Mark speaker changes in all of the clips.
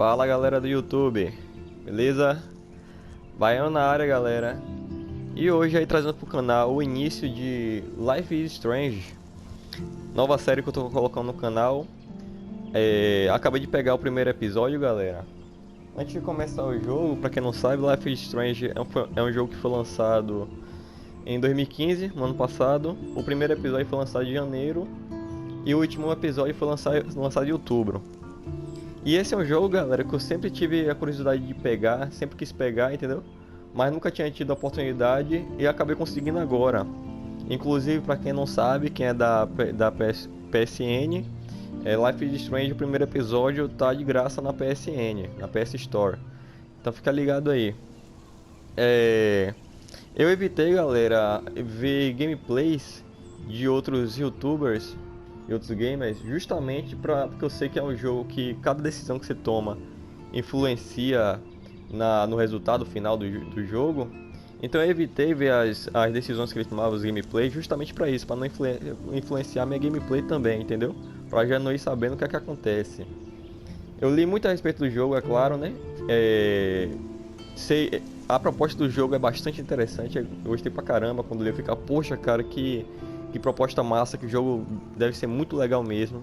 Speaker 1: Fala galera do YouTube, beleza? Baiano na área, galera. E hoje aí trazendo pro canal o início de Life is Strange, nova série que eu tô colocando no canal. Acabei de pegar o primeiro episódio, galera. Antes de começar o jogo, pra quem não sabe, Life is Strange é um jogo que foi lançado em 2015, no ano passado. O primeiro episódio foi lançado em janeiro e o último episódio foi lançado em outubro. E esse é um jogo, galera, que eu sempre tive a curiosidade de pegar, sempre quis pegar, entendeu? Mas nunca tinha tido a oportunidade e acabei conseguindo agora. Inclusive, pra quem não sabe, quem é da PSN, Life is Strange, o primeiro episódio tá de graça na PSN, na PS Store. Então fica ligado aí. Eu evitei, galera, ver gameplays de outros youtubers e outros gamers, justamente porque eu sei que é um jogo que cada decisão que você toma influencia no resultado final do jogo. Então eu evitei ver as decisões que eles tomavam, os gameplays, justamente para isso, para não influenciar minha gameplay também, entendeu? Para já não ir sabendo o que é que acontece. Eu li muito a respeito do jogo, é claro, né? A proposta do jogo é bastante interessante, eu gostei pra caramba quando li, eu ficar, poxa cara, que proposta massa, que o jogo deve ser muito legal mesmo.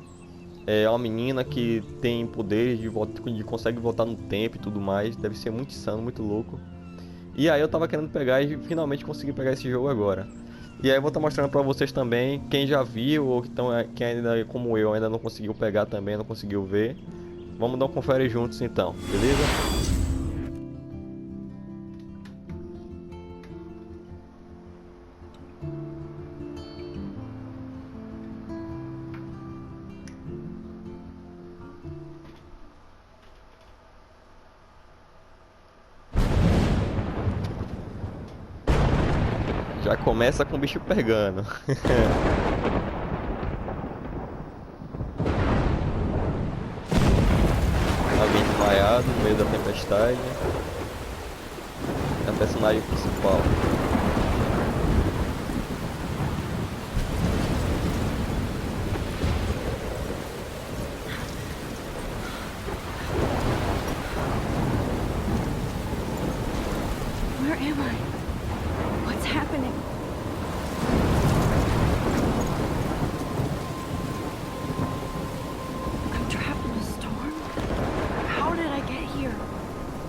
Speaker 1: É uma menina que tem poderes de consegue voltar no tempo e tudo mais, deve ser muito insano, muito louco. E aí eu tava querendo pegar e finalmente consegui pegar esse jogo agora. E aí eu vou estar mostrando pra vocês também, quem já viu ou quem ainda, como eu, ainda não conseguiu pegar também, não conseguiu ver. Vamos dar um confere juntos então, beleza? Já começa com o bicho pegando. Alguém desmaiado no meio da tempestade. É a personagem principal.
Speaker 2: Where am I? What's happening? I'm trapped in a storm? How did I get here?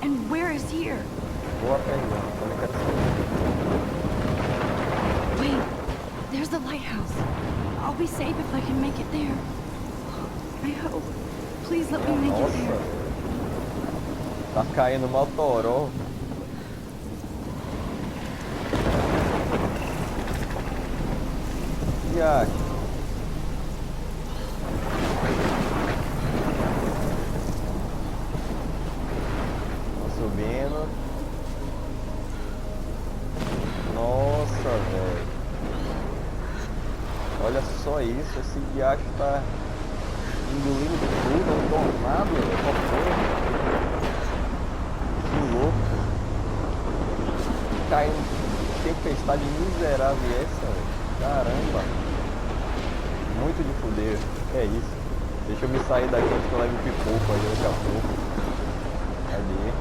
Speaker 2: And where is here?
Speaker 1: Boa pergunta, também quero saber.
Speaker 2: Wait, there's the lighthouse. I'll be safe if I can make it there. I hope. Please let me make it there.
Speaker 1: Tá caindo mal toró. Viagem. Vamos subindo. Nossa, velho. Olha só isso, esse viagem tá engolindo tudo, um tornado, que louco. Caindo tempestade miserável essa, velho. Caramba. Muito de fuder. É isso. Deixa eu me sair daqui antes que eu leve o pipoco aí daqui a pouco. Ali.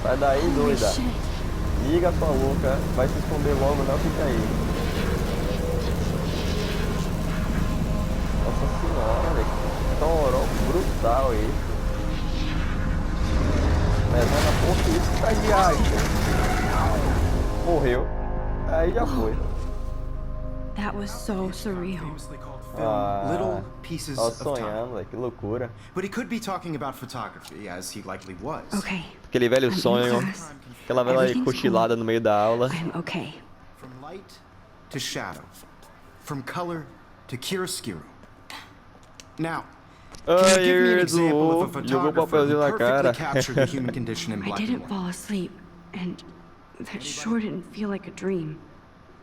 Speaker 1: Sai daí, doida. Liga sua louca. Vai se esconder logo, não fica aí. Nossa senhora, velho. Toró brutal esse. Levando a ponta isso que tá de água. Morreu. Aí já foi.
Speaker 2: That was so surreal.
Speaker 3: Little pieces
Speaker 1: Tava
Speaker 3: of time.
Speaker 1: sonhando, velho. Que loucura.
Speaker 3: But he could be talking about photography, as he likely was.
Speaker 2: Okay.
Speaker 1: Aquele velho
Speaker 2: I'm in
Speaker 1: sonho.
Speaker 2: class.
Speaker 1: Aquela velha
Speaker 2: Everything's
Speaker 1: cochilada no meio da aula.
Speaker 2: I'm okay.
Speaker 3: From light to shadow, from color to chiaroscuro. Now, can you give me an example of a
Speaker 1: Jogou
Speaker 3: photographer
Speaker 1: papelzinho
Speaker 3: who
Speaker 1: na cara.
Speaker 3: perfectly captured the human condition in
Speaker 2: I
Speaker 3: black and
Speaker 2: didn't
Speaker 3: white?
Speaker 2: fall asleep, and that sure didn't feel like a dream.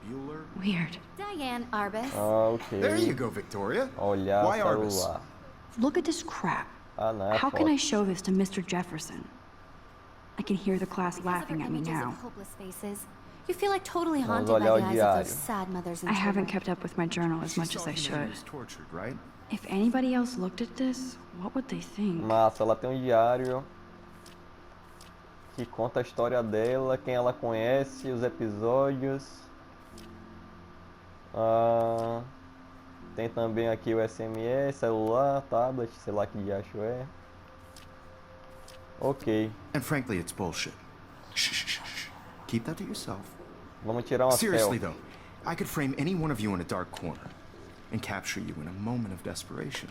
Speaker 3: Bueller?
Speaker 2: Weird.
Speaker 4: Diane Arbus.
Speaker 1: Ah, ok.
Speaker 3: There you go, Victoria.
Speaker 1: Olhar
Speaker 3: Why
Speaker 1: o
Speaker 3: Arbus?
Speaker 1: celular.
Speaker 2: Look at this crap.
Speaker 1: Ah, não é
Speaker 2: How can
Speaker 1: foto.
Speaker 2: I show this to Mr. Jefferson? I can hear the class laughing at me now.
Speaker 4: You feel like totally
Speaker 1: Vamos
Speaker 4: haunted by
Speaker 1: olhar
Speaker 4: the
Speaker 1: o
Speaker 4: eyes of
Speaker 1: diário.
Speaker 4: those sad mothers and
Speaker 2: I haven't
Speaker 4: children.
Speaker 2: kept up with my journal as much as I should.
Speaker 3: Tortured, right?
Speaker 2: If anybody else looked at this, what would they think?
Speaker 1: Massa, ela tem um diário que conta a história dela, quem ela conhece, os episódios. Tem também aqui o SMS, celular, tablet, sei lá que diacho é. Ok,
Speaker 3: And frankly, it's bullshit. Shh, shh, shh, shh. Keep that to yourself.
Speaker 1: vamos tirar uma
Speaker 3: Seriously,
Speaker 1: selfie.
Speaker 3: though, I could frame any one of you in a dark corner and capture you in a moment of desperation.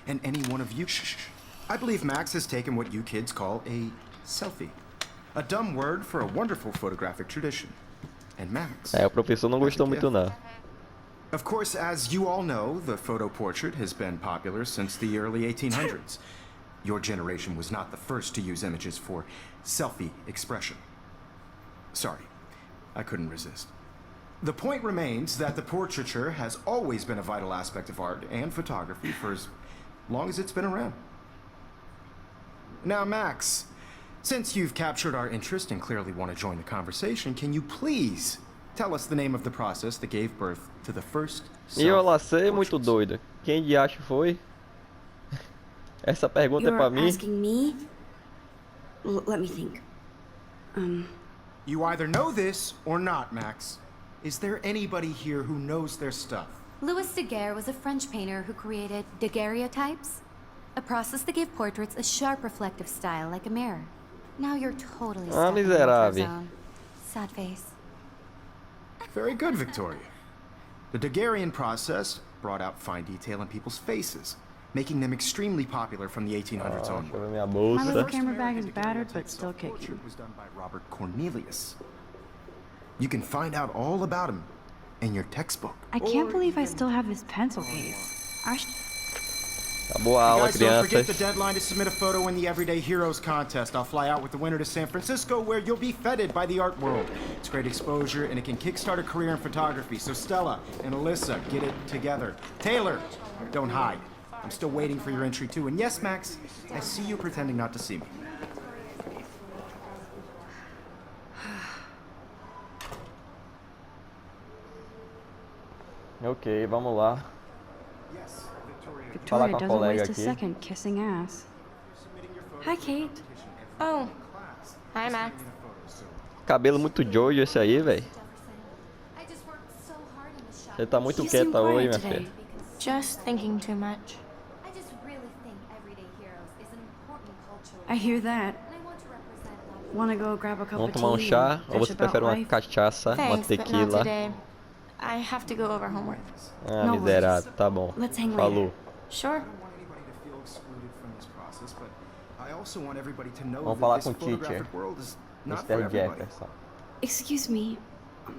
Speaker 3: And any one of you... Shh, shh, shh. I believe Max has taken what you kids call a selfie. A dumb word for a wonderful photographic tradition. And Max...
Speaker 1: O professor não gostou muito não.
Speaker 3: Of course, as you all know, the photo portrait has been popular since the early 1800s. Your generation was not the first to use images for selfie expression. Sorry, I couldn't resist. The point remains that the portraiture has always been a vital aspect of art and photography for as long as it's been around. Now, Max, since you've captured our interest and clearly want to join the conversation, can you please tell us the name of the process that gave birth to the first
Speaker 1: E eu lá sei muito
Speaker 3: self-portraits?
Speaker 1: doido. Quem de acho foi? Essa pergunta é pra
Speaker 2: You're
Speaker 1: mim?
Speaker 2: asking me? Let me think.
Speaker 3: You either know this or not, Max. Is there anybody here who knows their stuff?
Speaker 4: Louis Daguerre was a French painter who created daguerreotypes, a process that gave portraits a sharp reflective style like a mirror. Now you're totally stuck in the ultra
Speaker 1: miserável.
Speaker 4: zone. Sad face.
Speaker 3: Very good, Victoria. The Daguerrean process brought out fine detail in people's faces, making them extremely popular from the 1800s
Speaker 1: Deixa eu
Speaker 3: onward.
Speaker 1: ver minha
Speaker 2: My
Speaker 1: bolsa.
Speaker 2: little camera bag is battered, but still kicking.
Speaker 3: Portrait was done by Robert Cornelius. You can find out all about him in your textbook.
Speaker 2: I can't believe I still have this pencil case.
Speaker 1: Acabou a aula,
Speaker 3: Guys, don't forget the
Speaker 1: crianças.
Speaker 3: deadline to submit a photo in the Everyday Heroes contest. I'll fly out with the winner to San Francisco, where you'll be feted by the art world. It's great exposure, and it can kickstart a career in photography. So Stella and Alyssa, get it together. Taylor, don't hide. I'm still waiting for your entry too. And yes, Max, I see you pretending not to see me.
Speaker 1: Ok, vamos lá.
Speaker 3: Yes, Victoria.
Speaker 1: Falar
Speaker 2: Victoria
Speaker 1: com a
Speaker 2: doesn't
Speaker 1: colega
Speaker 2: waste a
Speaker 1: aqui.
Speaker 2: second kissing ass. Hi, Kate.
Speaker 5: Oh, hi, Max.
Speaker 1: Cabelo muito Jojo esse aí, velho.
Speaker 4: I just worked so hard in the shop.
Speaker 1: Você tá muito
Speaker 2: You seem
Speaker 1: quieta hoje,
Speaker 2: quiet
Speaker 1: minha
Speaker 2: today.
Speaker 1: filha.
Speaker 5: Just thinking too much.
Speaker 4: I just really think Everyday Heroes is an important cultural
Speaker 2: I hear that.
Speaker 4: and I want to represent that.
Speaker 2: Wanna go grab a cup
Speaker 1: Vamos
Speaker 2: of
Speaker 1: tomar um
Speaker 2: tea
Speaker 1: chá
Speaker 2: and
Speaker 1: ou
Speaker 2: bitch
Speaker 1: você
Speaker 2: about
Speaker 1: prefere uma
Speaker 2: life?
Speaker 1: cachaça, uma
Speaker 5: Thanks, but not
Speaker 1: tequila?
Speaker 5: today. I have to go over homework.
Speaker 1: Ah,
Speaker 2: No
Speaker 1: miserável, tá bom.
Speaker 2: Let's hang
Speaker 1: Falou.
Speaker 2: later.
Speaker 5: Sure.
Speaker 3: I don't want anybody to feel excluded from this process, but I also want everybody to know
Speaker 1: Vamos
Speaker 3: that
Speaker 1: falar
Speaker 3: this
Speaker 1: com o teacher,
Speaker 3: photographic world is not for
Speaker 1: Mr.
Speaker 3: everybody.
Speaker 1: Jefferson.
Speaker 2: Excuse me,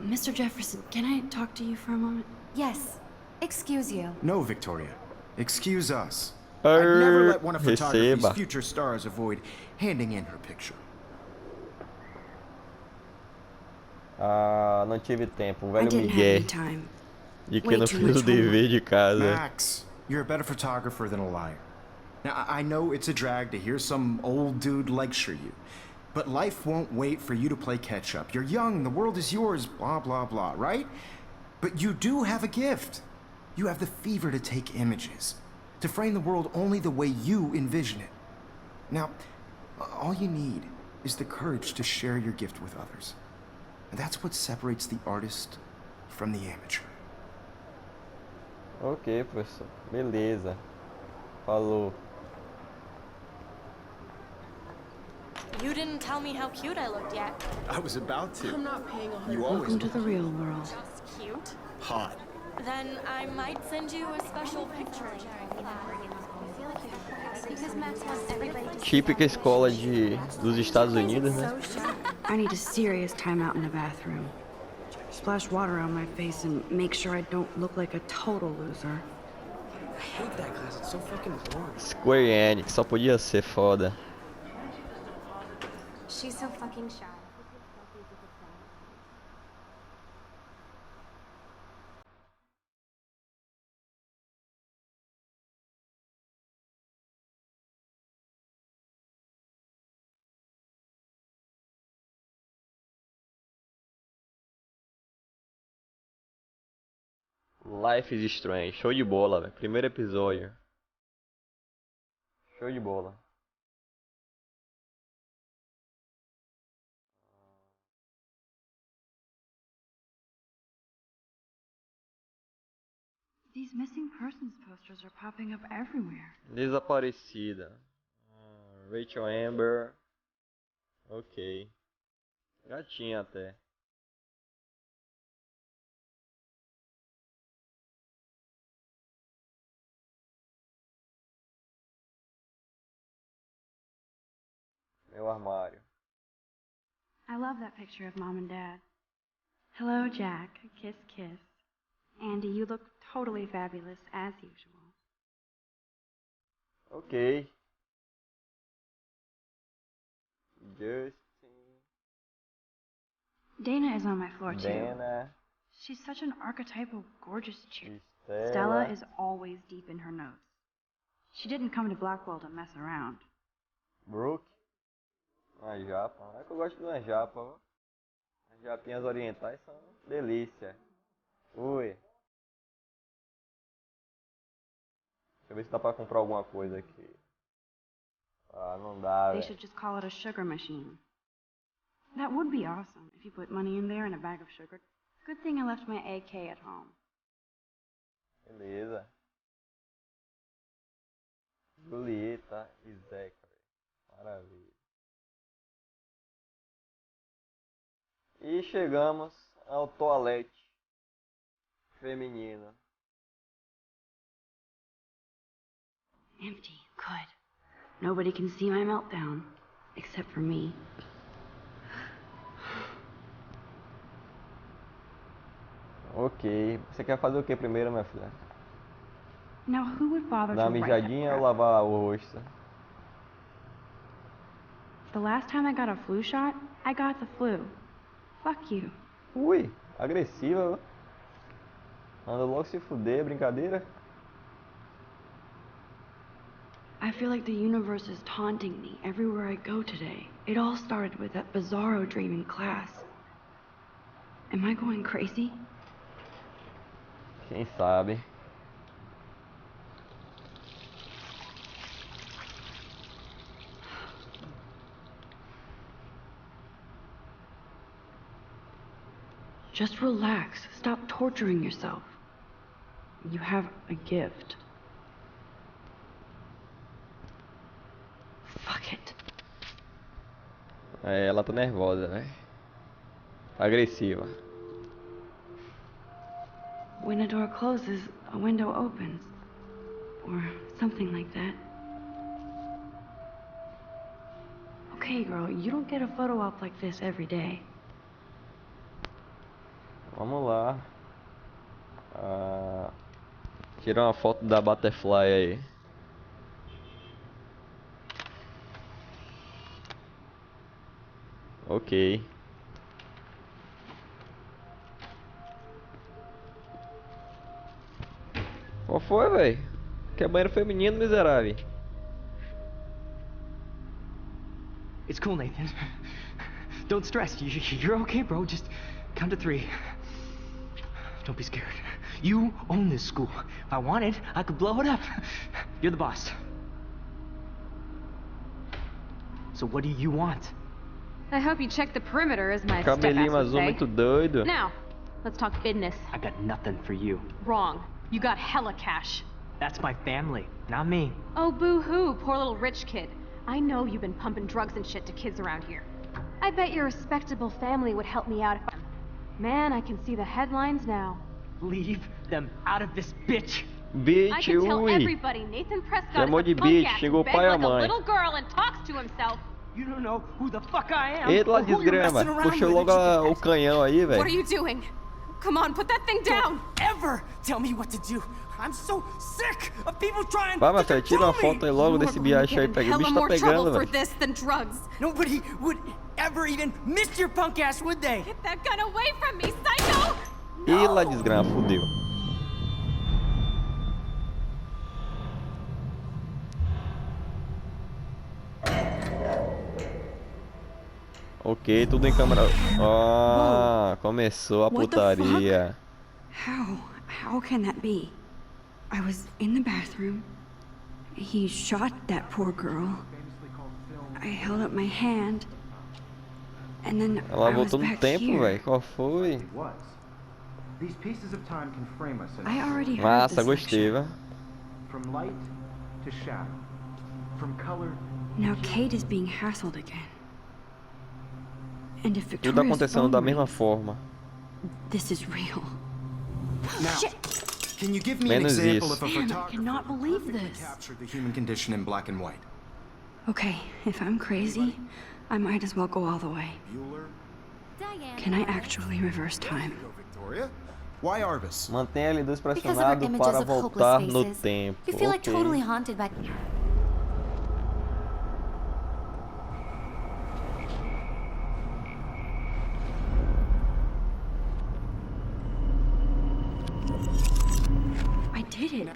Speaker 2: Mr. Jefferson, can I talk to you for a moment?
Speaker 4: Yes. Excuse you.
Speaker 3: No, Victoria. Excuse us. I'd never let one of photography's
Speaker 1: Receba.
Speaker 3: future stars avoid handing in her picture.
Speaker 1: Ah, não tive tempo,
Speaker 2: I
Speaker 1: velho
Speaker 2: didn't have
Speaker 1: Miguel.
Speaker 2: any time.
Speaker 1: De que
Speaker 2: way
Speaker 1: não
Speaker 2: too
Speaker 1: fiz o
Speaker 2: much
Speaker 1: dever de casa.
Speaker 3: Max, you're a better photographer than a liar. Now, I know it's a drag to hear some old dude lecture you, but life won't wait for you to play catch up. You're young, the world is yours, blah, blah, blah, right? But you do have a gift. You have the fever to take images, to frame the world only the way you envision it. Now, all you need is the courage to share your gift with others. And that's what separates the artist from the amateur.
Speaker 1: Ok, professor. Beleza. Falou.
Speaker 5: You didn't tell me how cute I looked yet.
Speaker 3: I was about to.
Speaker 5: I'm not paying a
Speaker 3: You always
Speaker 2: Welcome to the real world.
Speaker 5: Cute?
Speaker 3: hot.
Speaker 5: Then I might send you a special picture.
Speaker 4: Because Max wants everybody to
Speaker 1: Típica escola dos Estados Unidos, né?
Speaker 2: I need a serious timeout in the bathroom. Splash water on my face and make sure I don't look like a total loser.
Speaker 6: I hate that class, it's so fucking boring.
Speaker 1: Square Enix, só podia ser foda.
Speaker 4: She's so fucking shy.
Speaker 1: Life is Strange. Show de bola, velho. Primeiro episódio. Show de bola.
Speaker 2: These missing persons posters are popping up everywhere.
Speaker 1: Desaparecida. Rachel Amber. Ok. Gatinha até. Meu armário.
Speaker 2: I love that picture of Mom and Dad. Hello, Jack. Kiss, kiss. Andy, you look totally fabulous, as usual.
Speaker 1: Ok. Justin.
Speaker 2: Dana is on my floor, too.
Speaker 1: Dana.
Speaker 2: She's such an archetypal, gorgeous chick.
Speaker 1: Stella.
Speaker 2: Stella is always deep in her notes. She didn't come to Blackwell to mess around.
Speaker 1: Brooke. Uma japa. É que eu gosto de uma japa, ó. As japinhas orientais são delícia. Ui. Deixa eu ver se dá pra comprar alguma coisa aqui. Ah, não dá,
Speaker 2: They
Speaker 1: velho.
Speaker 2: should just call it a sugar machine. That would be awesome if you put money in there and a bag of sugar. Good thing I left my AK at home.
Speaker 1: Beleza. Julieta e Zachary. Maravilha. E chegamos ao toalete feminino.
Speaker 2: Empty. Good. Nobody can see my meltdown. Except for me.
Speaker 1: Ok. Você quer fazer o que primeiro, minha filha?
Speaker 2: Now who would bother
Speaker 1: Dar
Speaker 2: to
Speaker 1: uma
Speaker 2: write that
Speaker 1: mijadinha ou
Speaker 2: crap?
Speaker 1: lavar o rosto?
Speaker 2: The last time I got a flu shot, I got the flu. Fuck you.
Speaker 1: Ui, agressiva. Manda logo se fuder, brincadeira.
Speaker 2: I feel like the universe is taunting me everywhere I go today. It all started with that bizarro dream in class. Am I going crazy?
Speaker 1: Quem sabe?
Speaker 2: Just relax. Stop torturing yourself. You have a gift. Fuck it.
Speaker 1: É, ela tá nervosa, velho. Tá agressiva.
Speaker 2: When a door closes, a window opens. Or something like that. Okay, girl, you don't get a photo op like this every day.
Speaker 1: Vamos lá. Tirar uma foto da Butterfly aí. Ok. Qual foi, velho? Que é banheiro feminino, miserável.
Speaker 6: It's cool, Nathan. Don't stress. You're okay, bro. Just count to 3. Don't be scared. You own this school. If I wanted, I could blow it up. You're the boss. So what do you want?
Speaker 7: I hope you check the perimeter, as my
Speaker 1: Cabelinho
Speaker 7: step-ass
Speaker 1: azul
Speaker 7: would
Speaker 1: muito
Speaker 7: say.
Speaker 1: doido.
Speaker 7: Now, let's talk business.
Speaker 6: I got nothing for you.
Speaker 7: Wrong. You got hella cash.
Speaker 6: That's my family, not me.
Speaker 7: Oh, boo-hoo, poor little rich kid. I know you've been pumping drugs and shit to kids around here. I bet your respectable family would help me out if I... Man, I can see the headlines now.
Speaker 6: Leave them out of this, bitch.
Speaker 7: I
Speaker 1: Bitch,
Speaker 7: can tell
Speaker 1: ui.
Speaker 7: everybody Nathan Prescott
Speaker 1: Chamou
Speaker 7: is
Speaker 1: de
Speaker 7: a punk
Speaker 1: bitch,
Speaker 7: ass
Speaker 1: xingou o
Speaker 7: who
Speaker 1: pai e
Speaker 7: begs
Speaker 1: a
Speaker 7: like a
Speaker 1: mãe.
Speaker 7: little girl and talks to himself.
Speaker 6: You don't know who the fuck I am.
Speaker 1: Eita,
Speaker 6: or who you're
Speaker 1: desgrama.
Speaker 6: messing around
Speaker 1: Puxou
Speaker 6: with,
Speaker 1: logo
Speaker 6: and you
Speaker 1: o canhão aí,
Speaker 5: What are
Speaker 1: velho.
Speaker 5: you doing? Come on, put that thing down!
Speaker 6: ever tell me what to do. I'm so sick of people trying
Speaker 1: Vai, minha
Speaker 6: to
Speaker 1: filha, tira uma
Speaker 6: control
Speaker 1: foto
Speaker 6: me.
Speaker 1: aí logo
Speaker 5: You
Speaker 1: desse
Speaker 5: are going to
Speaker 1: biacho
Speaker 5: get
Speaker 1: aí.
Speaker 5: in
Speaker 1: Pega. O
Speaker 5: hella
Speaker 1: bicho tá
Speaker 5: more
Speaker 1: pegando,
Speaker 5: trouble for
Speaker 1: velho.
Speaker 5: this than drugs.
Speaker 6: Nobody would ever even miss your punk ass, would they?
Speaker 5: Get that gun away from me, psycho!
Speaker 1: Ih, lá desgrama, fudeu. Ok, tudo em câmera. Ah, começou a
Speaker 2: What the
Speaker 1: putaria.
Speaker 2: How? How can that be? I was in the bathroom. He shot that poor girl. I held up my hand. And then
Speaker 1: Ela
Speaker 2: I was
Speaker 1: voltou no
Speaker 2: back
Speaker 1: tempo,
Speaker 2: here.
Speaker 1: velho. Qual foi?
Speaker 3: These pieces of time can frame us in
Speaker 2: I already heard
Speaker 1: Massa,
Speaker 2: this
Speaker 1: gostei,
Speaker 2: lecture.
Speaker 1: velho.
Speaker 3: from light to shadow, from color.
Speaker 2: Now Kate is being hassled again. And if
Speaker 1: Tudo
Speaker 2: Victoria's
Speaker 1: acontecendo da
Speaker 2: phone
Speaker 1: mesma
Speaker 2: rings,
Speaker 1: forma.
Speaker 2: this is real.
Speaker 3: Now, can you give me an
Speaker 1: Menos
Speaker 3: example
Speaker 1: isso.
Speaker 3: of a
Speaker 2: Damn, I
Speaker 3: photographer
Speaker 2: cannot believe
Speaker 3: perfectly
Speaker 2: this.
Speaker 3: captured the human condition in black and white?
Speaker 2: Okay, if I'm crazy, I might as well go all the way.
Speaker 3: Bueller?
Speaker 4: Diane.
Speaker 2: Can I actually reverse time?
Speaker 3: Go, Victoria. Why Arbus?
Speaker 1: Mantenha L2
Speaker 4: Because of her
Speaker 1: pressionado
Speaker 4: images
Speaker 1: para
Speaker 4: of hopeless
Speaker 1: voltar no
Speaker 4: faces.
Speaker 1: tempo.
Speaker 4: You feel like
Speaker 1: Ok.
Speaker 4: totally haunted by...
Speaker 2: I did it.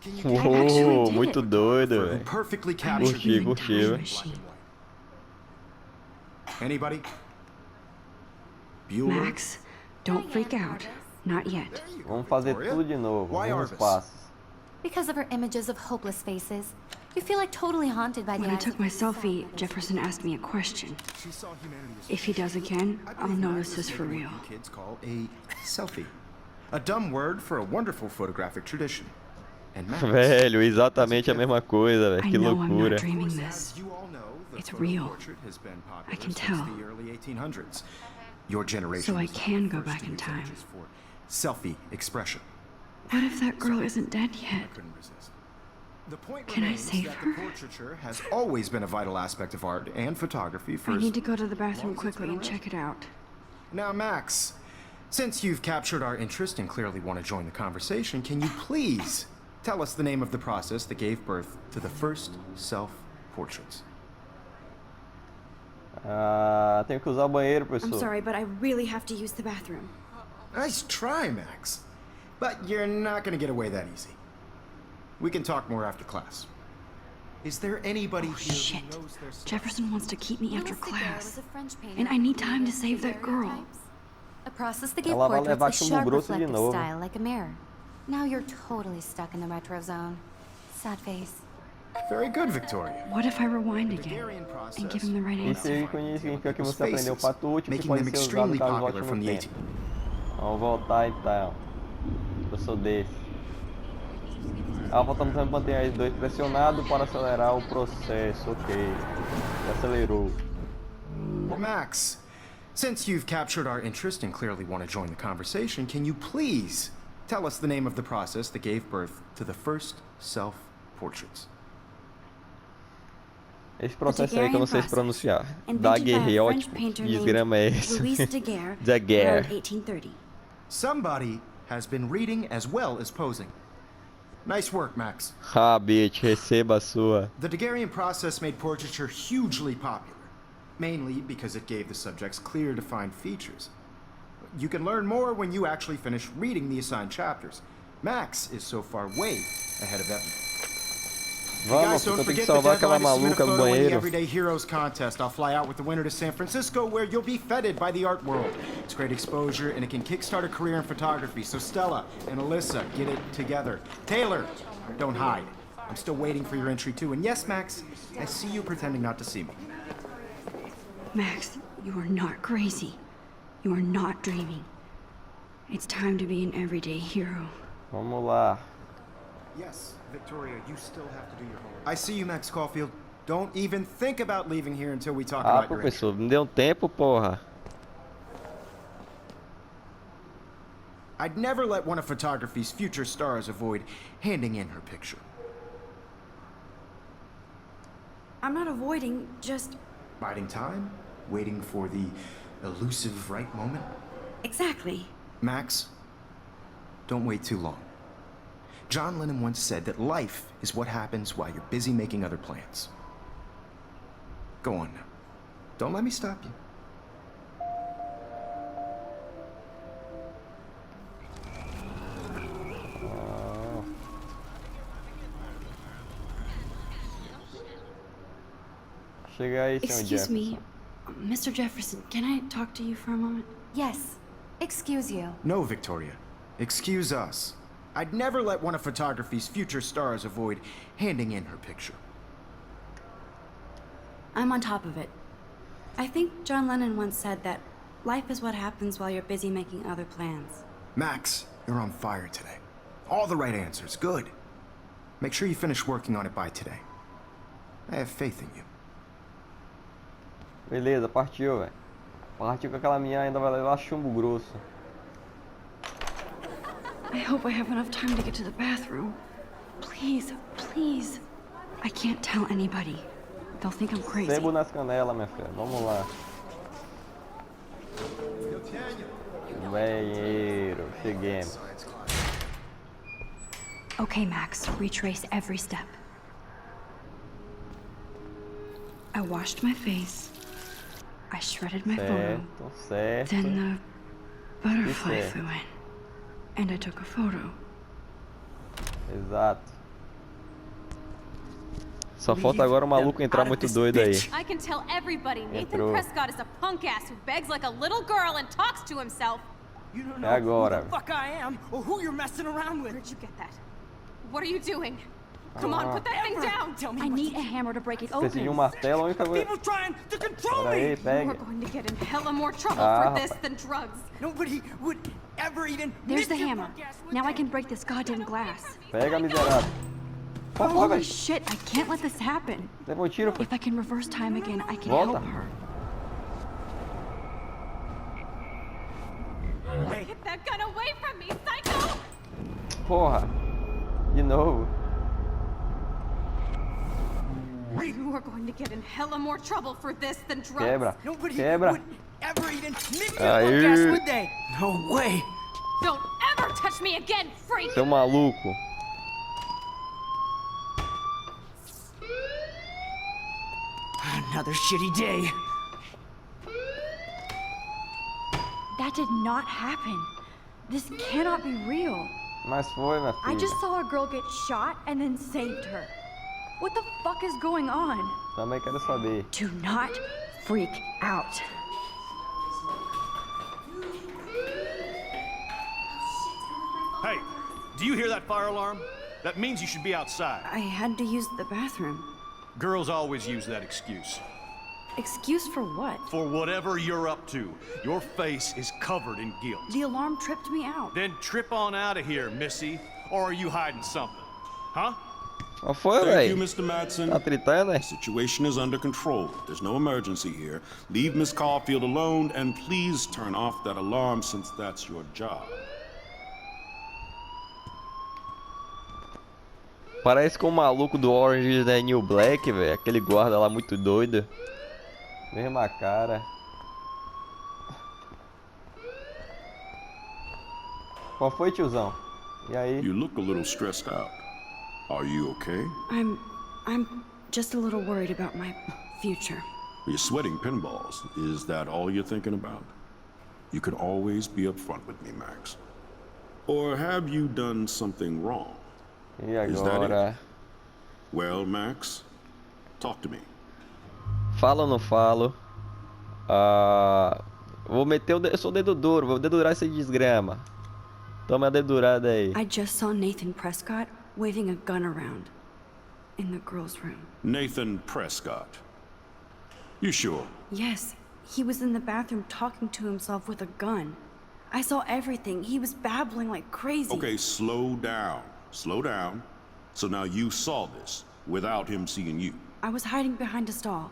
Speaker 3: Can you
Speaker 2: I actually
Speaker 1: Uou,
Speaker 2: did
Speaker 1: muito
Speaker 2: it.
Speaker 1: doido,
Speaker 3: who
Speaker 1: velho.
Speaker 3: perfectly
Speaker 2: I'm
Speaker 3: captured
Speaker 1: Curti,
Speaker 3: the
Speaker 2: human
Speaker 1: curti.
Speaker 2: time
Speaker 3: black
Speaker 2: machine.
Speaker 3: and white? Anybody? Bueller?
Speaker 2: Max, don't freak out. Not yet.
Speaker 3: There you go,
Speaker 1: Vamos fazer
Speaker 3: Victoria.
Speaker 1: tudo de novo.
Speaker 3: Why
Speaker 1: Vamos
Speaker 3: Arbus?
Speaker 1: passos.
Speaker 4: Because of her images of hopeless faces. You feel like totally haunted by the
Speaker 2: When I
Speaker 4: eyes
Speaker 2: took
Speaker 4: of
Speaker 2: my
Speaker 4: these
Speaker 2: selfie,
Speaker 4: sad
Speaker 2: Jefferson asked me a question.
Speaker 3: She saw humanity as
Speaker 2: If he does again,
Speaker 3: I
Speaker 2: I'll
Speaker 3: believe
Speaker 2: know
Speaker 3: Max
Speaker 2: this is for
Speaker 3: making
Speaker 2: real.
Speaker 3: what you kids call a selfie. A dumb word for a wonderful photographic tradition. And Max,
Speaker 1: Velho, exatamente a mesma coisa, velho.
Speaker 2: I
Speaker 1: Que
Speaker 2: know I'm
Speaker 1: loucura.
Speaker 2: not dreaming
Speaker 3: as
Speaker 2: this.
Speaker 3: you all know, the
Speaker 2: It's
Speaker 3: photo
Speaker 2: real.
Speaker 3: portrait has been popular
Speaker 2: I can
Speaker 3: since
Speaker 2: tell.
Speaker 3: the early 1800s. Your generation
Speaker 2: So I
Speaker 3: was the
Speaker 2: can go
Speaker 3: first
Speaker 2: back
Speaker 3: to
Speaker 2: in
Speaker 3: use
Speaker 2: time.
Speaker 3: images for selfie expression.
Speaker 2: What if that girl isn't dead
Speaker 3: I
Speaker 2: yet?
Speaker 3: couldn't resist. The point
Speaker 2: Can I
Speaker 3: remains
Speaker 2: save
Speaker 3: that
Speaker 2: her?
Speaker 3: the portraiture has always been a vital aspect of art and photography for
Speaker 2: I
Speaker 3: as
Speaker 2: need to go to the bathroom
Speaker 3: long as it's
Speaker 2: quickly
Speaker 3: been
Speaker 2: and
Speaker 3: around.
Speaker 2: check it out.
Speaker 3: Now, Max, since you've captured our interest and clearly want to join the conversation, can you please tell us the name of the process that gave birth to the first self-portraits?
Speaker 1: Ah, tenho que usar o banheiro,
Speaker 2: I'm
Speaker 1: professor.
Speaker 2: sorry, but I really have to use the bathroom.
Speaker 3: Nice try, Max. But you're not going to get away that easy. We can talk more after class. Is there anybody
Speaker 2: Oh,
Speaker 3: here
Speaker 2: shit.
Speaker 3: who knows their stuff?
Speaker 2: Jefferson wants to keep me after
Speaker 4: Louis Daguerre was
Speaker 2: class.
Speaker 4: a French painter
Speaker 2: And I need
Speaker 4: who
Speaker 2: time to
Speaker 4: created
Speaker 2: save that girl.
Speaker 4: daguerreotypes, a process that gave
Speaker 1: Ela vai
Speaker 4: portraits
Speaker 1: levar
Speaker 4: a
Speaker 1: chumbo
Speaker 4: sharp
Speaker 1: grosso de
Speaker 4: reflective
Speaker 1: novo.
Speaker 4: style like a mirror. Now you're totally stuck in the retro zone. Sad face.
Speaker 3: Very good, Victoria.
Speaker 2: What if I rewind again
Speaker 3: Daguerrean process
Speaker 2: and give him the right
Speaker 1: Esse
Speaker 2: answer?
Speaker 1: ícone significa que
Speaker 3: Os
Speaker 1: você aprendeu
Speaker 3: faces,
Speaker 1: patútil que
Speaker 3: making
Speaker 1: pode
Speaker 3: them
Speaker 1: ser usado
Speaker 3: extremely
Speaker 1: caso volte
Speaker 3: popular
Speaker 1: no
Speaker 3: from the
Speaker 1: tempo. Vamos voltar então. Eu sou desse. Faltamos sempre manter as dois pressionados para acelerar o processo. Ok. Acelerou.
Speaker 3: Max, since you've captured our interest and clearly want to join the conversation, can you please tell us the name of the process that gave birth to the first self-portraits?
Speaker 1: Esse processo aí que eu não sei se pronunciar.
Speaker 2: Invented by a French
Speaker 1: Daguerreótipo.
Speaker 2: painter
Speaker 1: Que
Speaker 2: named
Speaker 1: desgrama é esse?
Speaker 2: Louis Daguerre
Speaker 1: Daguerre.
Speaker 2: around 1830.
Speaker 3: Somebody has been reading as well as posing. Nice work, Max.
Speaker 1: Ah, bitch, receba a sua.
Speaker 3: The Daguerrean process made portraiture hugely popular, mainly because it gave the subjects clear, defined features. You can learn more when you actually finish reading the assigned chapters. Max is so far way ahead of everyone.
Speaker 1: Vamos,
Speaker 3: Guys,
Speaker 1: porque
Speaker 3: don't
Speaker 1: eu tenho que
Speaker 3: forget the
Speaker 1: salvar aquela
Speaker 3: deadline to submit a
Speaker 1: maluca do
Speaker 3: photo in the
Speaker 1: banheiro.
Speaker 3: Everyday Heroes contest. I'll fly out with the winner to San Francisco, where you'll be feted by the art world. It's great exposure, and it can kickstart a career in photography. So Stella and Alyssa, get it together. Taylor, don't hide. I'm still waiting for your entry too. And yes, Max, I see you pretending not to see me.
Speaker 2: Max, you are not crazy. You are not dreaming. It's time to be an everyday hero.
Speaker 1: Vamos lá.
Speaker 3: Yes, Victoria, you still have to do your homework. I see you, Max Caulfield. Don't even think about leaving here until we talk
Speaker 1: Ah,
Speaker 3: about your entry.
Speaker 1: professor, me deu um tempo, porra.
Speaker 3: I'd never let one of photography's future stars avoid handing in her picture.
Speaker 2: I'm not avoiding, just...
Speaker 3: Biding time, waiting for the elusive right moment.
Speaker 2: Exactly.
Speaker 3: Max, don't wait too long. John Lennon once said that life is what happens while you're busy making other plans. Go on now. Don't let me stop you.
Speaker 1: Chega aí, senhor
Speaker 2: Excuse
Speaker 1: Jefferson.
Speaker 2: me, Mr. Jefferson, can I talk to you for a moment?
Speaker 4: Yes. Excuse you.
Speaker 3: No, Victoria. Excuse us. I'd never let one of photography's future stars avoid handing in her picture.
Speaker 2: I'm on top of it. I think John Lennon once said that life is what happens while you're busy making other plans.
Speaker 3: Max, you're on fire today. All the right answers, good. Make sure you finish working on it by today. I have faith in you.
Speaker 1: Beleza, partiu, velho. Partiu com aquela minha ainda vai levar chumbo grosso.
Speaker 2: I hope I have enough time to get to the bathroom. Please, please. I can't tell anybody. They'll think I'm crazy.
Speaker 1: Sebo nas canelas, minha filha. Vamos lá. Banheiro, cheguemos.
Speaker 2: Okay, Max, retrace every step. I washed my face. I shredded my photo.
Speaker 1: Certo.
Speaker 2: Then the butterfly flew in. And I took a photo.
Speaker 1: Exato. Só falta agora o maluco entrar muito doido aí.
Speaker 7: I can tell everybody Nathan
Speaker 1: Entrou.
Speaker 7: Prescott is a punk ass who begs like a little girl and talks to himself.
Speaker 8: You don't
Speaker 1: É
Speaker 8: know
Speaker 1: agora.
Speaker 8: who the fuck I am or who you're messing around with.
Speaker 7: Where'd you get that? What are you doing? Come on, put that thing down.
Speaker 8: Tell me
Speaker 2: I
Speaker 8: what
Speaker 2: need a hammer to break it
Speaker 1: Precisa de
Speaker 2: open.
Speaker 1: martelo, a única coisa.
Speaker 8: people trying to control
Speaker 1: Pera aí,
Speaker 8: me.
Speaker 7: We're
Speaker 1: pega.
Speaker 7: going to get in hella more trouble
Speaker 1: Ah,
Speaker 7: for this than drugs.
Speaker 8: Nobody would ever even.
Speaker 2: There's the
Speaker 8: miss your
Speaker 2: hammer.
Speaker 8: punk ass, would
Speaker 2: Now I
Speaker 8: they?
Speaker 2: can break this goddamn glass.
Speaker 1: Pega, miserável. Qual foi,
Speaker 2: Holy
Speaker 1: velho?
Speaker 2: shit, I can't let this happen.
Speaker 1: Levou um tiro, foi.
Speaker 2: If I can reverse time again, I can
Speaker 1: Volta.
Speaker 2: help her.
Speaker 7: Get that gun away from me, psycho!
Speaker 1: Porra. De novo.
Speaker 7: You are going to get in hella more trouble for this than drugs.
Speaker 1: Quebra.
Speaker 8: Nobody
Speaker 1: Quebra.
Speaker 8: would ever even miss your
Speaker 1: Aí.
Speaker 8: punk ass, would they? No way.
Speaker 7: Don't ever touch me again, freak!
Speaker 1: Seu maluco.
Speaker 8: Another shitty day.
Speaker 2: That did not happen. This cannot be real.
Speaker 1: Mas foi, minha
Speaker 2: I
Speaker 1: filha.
Speaker 2: just saw a girl get shot and then saved her. What the fuck is going on?
Speaker 1: Também quero saber.
Speaker 2: Do not freak out.
Speaker 9: Hey, do you hear that fire alarm? That means you should be outside.
Speaker 2: I had to use the bathroom.
Speaker 9: Girls always use that excuse.
Speaker 2: Excuse for what?
Speaker 9: For whatever you're up to, your face is covered in guilt.
Speaker 2: The alarm tripped me out.
Speaker 9: Then trip on out of here, Missy. Or are you hiding something? Huh?
Speaker 1: Qual foi,
Speaker 10: Thank you,
Speaker 1: velho?
Speaker 10: Mr. Madsen.
Speaker 1: Tá tritando, né?
Speaker 10: The situation is under control. There's no emergency here. Leave Miss Caulfield alone, and please turn off that alarm since that's your job.
Speaker 1: Parece com o maluco do Orange is the New Black, velho. Aquele guarda lá muito doido. Mesma cara. Qual foi, tiozão? E aí?
Speaker 10: You look a little stressed out. Are you okay?
Speaker 2: I'm just a little worried about my future.
Speaker 10: You're sweating pinballs. Is that all you're thinking about? You can always be upfront with me, Max. Or have you done something wrong?
Speaker 1: E
Speaker 10: Is that
Speaker 1: agora?
Speaker 10: it? Well, Max, talk to me.
Speaker 1: Falo ou não falo? Ah, vou meter o dedo. Eu sou o dedo duro, vou dedurar essa desgrama. Toma a dedurada aí.
Speaker 2: I just saw Nathan Prescott waving a gun around in the girls' room.
Speaker 10: Nathan Prescott. You sure?
Speaker 2: Yes, he was in the bathroom talking to himself with a gun. I saw everything. He was babbling like crazy.
Speaker 10: Okay, slow down. Slow down. So now you saw this without him seeing you.
Speaker 2: I was hiding behind a stall.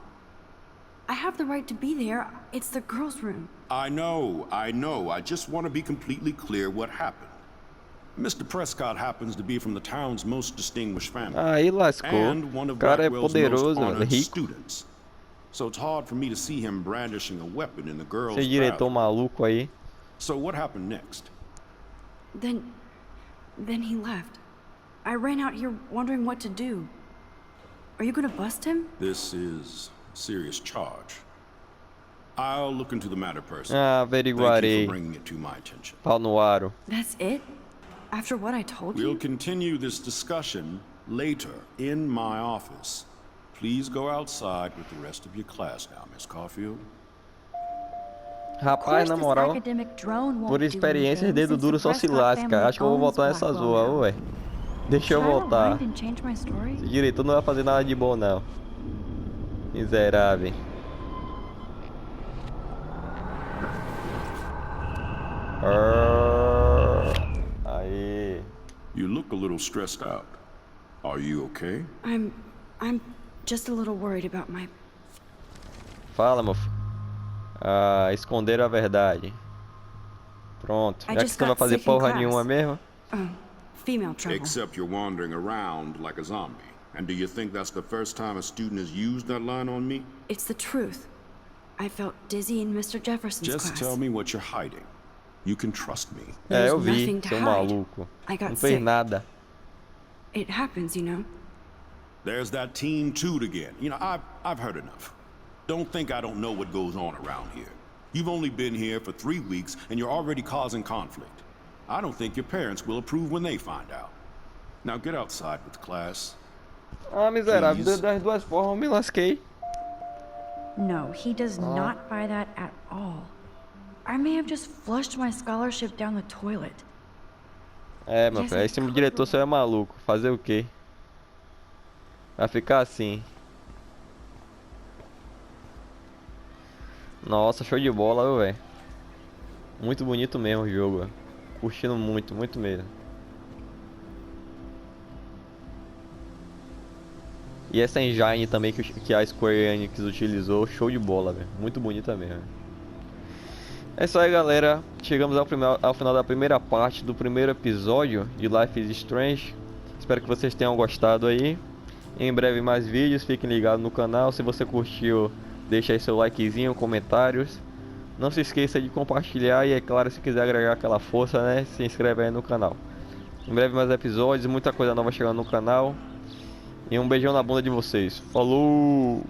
Speaker 2: I have the right to be there. It's the girls' room.
Speaker 10: I know. I just want to be completely clear what happened. Mr. Prescott happens to be from the town's most distinguished family.
Speaker 1: Aí lascou.
Speaker 10: And one
Speaker 1: O
Speaker 10: of
Speaker 1: cara é
Speaker 10: Blackwell's
Speaker 1: poderoso,
Speaker 10: most
Speaker 1: velho.
Speaker 10: honored
Speaker 1: Rico.
Speaker 10: students. So it's hard for me to see him brandishing a weapon in the girls'
Speaker 1: Esse diretor
Speaker 10: bathroom.
Speaker 1: maluco aí.
Speaker 10: So what happened next?
Speaker 2: Then he left. I ran out here wondering what to do. Are you gonna bust him?
Speaker 10: This is a serious charge. I'll look into the matter personally.
Speaker 1: Ah,
Speaker 10: Thank you
Speaker 1: averiguarei.
Speaker 10: for bringing it to my attention.
Speaker 1: Pau no aro.
Speaker 2: That's it? After what I told
Speaker 10: We'll
Speaker 2: you?
Speaker 10: continue this discussion later in my office. Please go outside with the rest of your class now, Miss Caulfield.
Speaker 1: Rapaz, na moral, por experiência, dedo duro só se lasca. Acho que eu vou voltar nessa zoa, ué. Deixa eu voltar. Esse diretor não vai fazer nada de bom, não. Miserável. Aí.
Speaker 10: You look a little stressed out. Are you okay?
Speaker 2: I'm just a little worried about my...
Speaker 1: Fala, meu filho. Esconder a verdade. Pronto. Já que você não vai fazer porra nenhuma mesmo.
Speaker 2: Female trouble.
Speaker 10: Except you're wandering around like a zombie. And do you think that's the first time a student has used that line on me?
Speaker 2: It's the truth. I felt dizzy in Mr. Jefferson's class.
Speaker 10: Just tell me what you're hiding. You can trust me.
Speaker 1: Eu vi, seu maluco. Não fez nada.
Speaker 2: It happens, you know.
Speaker 10: There's that Team Toot again. You know, I've heard enough. Don't think I don't know what goes on around here. You've only been here for 3 weeks and you're already causing conflict. I don't think your parents will approve when they find out. Now get outside with class.
Speaker 1: Miserável, das duas formas eu me lasquei.
Speaker 2: No, he does not buy that at all. I may have just flushed my scholarship down the toilet.
Speaker 1: Meu filho, esse diretor só é maluco. Fazer o quê? Vai ficar assim. Nossa, show de bola, velho. Muito bonito mesmo o jogo, véio. Curtindo muito, muito mesmo. E essa engine também que a Square Enix utilizou, show de bola, velho. Muito bonita mesmo. É isso aí, galera. Chegamos ao final da primeira parte do primeiro episódio de Life is Strange. Espero que vocês tenham gostado aí. Em breve mais vídeos, fiquem ligados no canal. Se você curtiu, deixa aí seu likezinho, comentários. Não se esqueça de compartilhar e, é claro, se quiser agregar aquela força, né, se inscreve aí no canal. Em breve mais episódios, muita coisa nova chegando no canal. E um beijão na bunda de vocês. Falou!